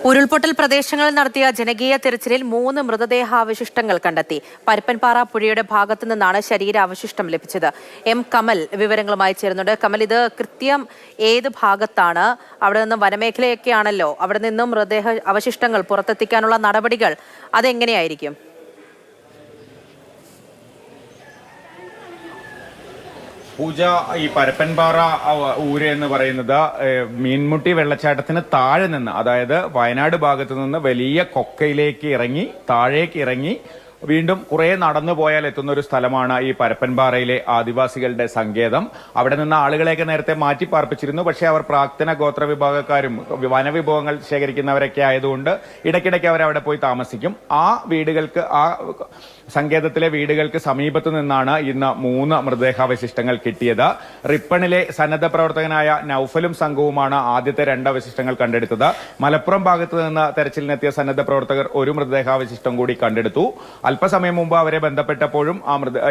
ഉരുൾപൊട്ടൽ പ്രദേശങ്ങളിൽ നടത്തിയ ജനകീയ തിരച്ചിലിൽ 3 മൃതദേഹാവശിഷ്ടങ്ങൾ കണ്ടെത്തി. പരുപ്പൻപാറ പുഴയുടെ ഭാഗത്തു നിന്നാണ് ശരീരാവശിഷ്ടം ലഭിച്ചത്. എം കമൽ വിവരങ്ങളുമായി ചേരുന്നുണ്ട്. കമൽ, ഇത് കൃത്യം ഏത് ഭാഗത്താണ്? അവിടെ നിന്ന് വനമേഖലയൊക്കെയാണല്ലോ. അവിടെ നിന്നും മൃതദേഹ അവശിഷ്ടങ്ങൾ പുറത്തെത്തിക്കാനുള്ള നടപടികൾ അതെങ്ങനെയായിരിക്കും? പൂജ, ഈ പരപ്പൻപാറ ഊര് എന്ന് പറയുന്നത് മീൻമുട്ടി വെള്ളച്ചാട്ടത്തിന് താഴെ നിന്ന്, അതായത് വയനാട് ഭാഗത്തു നിന്ന് വലിയ കൊക്കയിലേക്ക് ഇറങ്ങി താഴേക്ക് ഇറങ്ങി വീണ്ടും കുറെ നടന്നു പോയാൽ എത്തുന്ന ഒരു സ്ഥലമാണ് ഈ പരപ്പൻപാറയിലെ ആദിവാസികളുടെ സങ്കേതം. അവിടെ നിന്ന് ആളുകളെയൊക്കെ നേരത്തെ മാറ്റി പാർപ്പിച്ചിരുന്നു. പക്ഷേ അവർ പ്രാക്തന ഗോത്ര വിഭാഗക്കാരും വനവിഭവങ്ങൾ ശേഖരിക്കുന്നവരൊക്കെ ആയതുകൊണ്ട് ഇടയ്ക്കിടയ്ക്ക് അവരവിടെ പോയി താമസിക്കും. ആ വീടുകൾക്ക്, ആ സങ്കേതത്തിലെ വീടുകൾക്ക് സമീപത്തു നിന്നാണ് ഇന്ന് 3 മൃതദേഹാവശിഷ്ടങ്ങൾ കിട്ടിയത്. റിപ്പണിലെ സന്നദ്ധ പ്രവർത്തകനായ നൌഫലും സംഘവുമാണ് ആദ്യത്തെ 2 അവശിഷ്ടങ്ങൾ കണ്ടെടുത്തത്. മലപ്പുറം ഭാഗത്ത് നിന്ന് തെരച്ചിലിനെത്തിയ സന്നദ്ധ പ്രവർത്തകർ ഒരു മൃതദേഹാവശിഷ്ടം കൂടി കണ്ടെടുത്തു. അല്പസമയം മുമ്പ് അവരെ ബന്ധപ്പെട്ടപ്പോഴും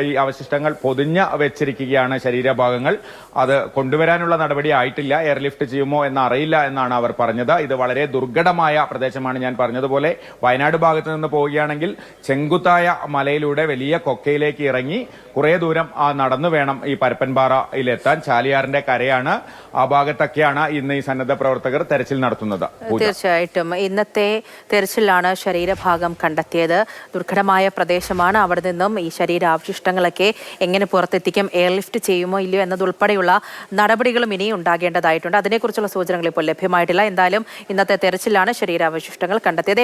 ഈ അവശിഷ്ടങ്ങൾ പൊതിഞ്ഞ് വെച്ചിരിക്കുകയാണ് ശരീരഭാഗങ്ങൾ. അത് കൊണ്ടുവരാനുള്ള നടപടി ആയിട്ടില്ല. എയർലിഫ്റ്റ് ചെയ്യുമോ എന്ന് അറിയില്ല എന്നാണ് അവർ പറഞ്ഞത്. ഇത് വളരെ ദുർഘടമായ പ്രദേശമാണ്. ഞാൻ പറഞ്ഞതുപോലെ വയനാട് ഭാഗത്ത് നിന്ന് പോവുകയാണെങ്കിൽ ചെങ്കുത്തായ മലയിലൂടെ വലിയ കൊക്കയിലേക്ക് ഇറങ്ങി കുറെ ദൂരം നടന്നു വേണം ഈ പരപ്പൻപാറയിലെത്താൻ. ചാലിയാറിന്റെ കരയാണ്. ആ ഭാഗത്തൊക്കെയാണ് ഇന്ന് ഈ സന്നദ്ധ പ്രവർത്തകർ തെരച്ചിൽ നടത്തുന്നത്. തീർച്ചയായിട്ടും ഇന്നത്തെ തെരച്ചിലാണ് ശരീരഭാഗം കണ്ടെത്തിയത്. ദുർഘടമായ പ്രദേശമാണ്. അവിടെ നിന്നും ഈ ശരീരാവശിഷ്ടങ്ങളൊക്കെ എങ്ങനെ പുറത്തെത്തിക്കും, എയർലിഫ്റ്റ് ചെയ്യുമോ ഇല്ലയോ എന്നതുൾപ്പെടെയുള്ള നടപടികളും ഇനിയും ഉണ്ടാകേണ്ടതായിട്ടുണ്ട്. അതിനെക്കുറിച്ചുള്ള സൂചനകൾ ഇപ്പോൾ ലഭ്യമായിട്ടില്ല. എന്തായാലും ഇന്നത്തെ തെരച്ചിലാണ് ശരീരാവശിഷ്ടങ്ങൾ കണ്ടെത്തിയത്.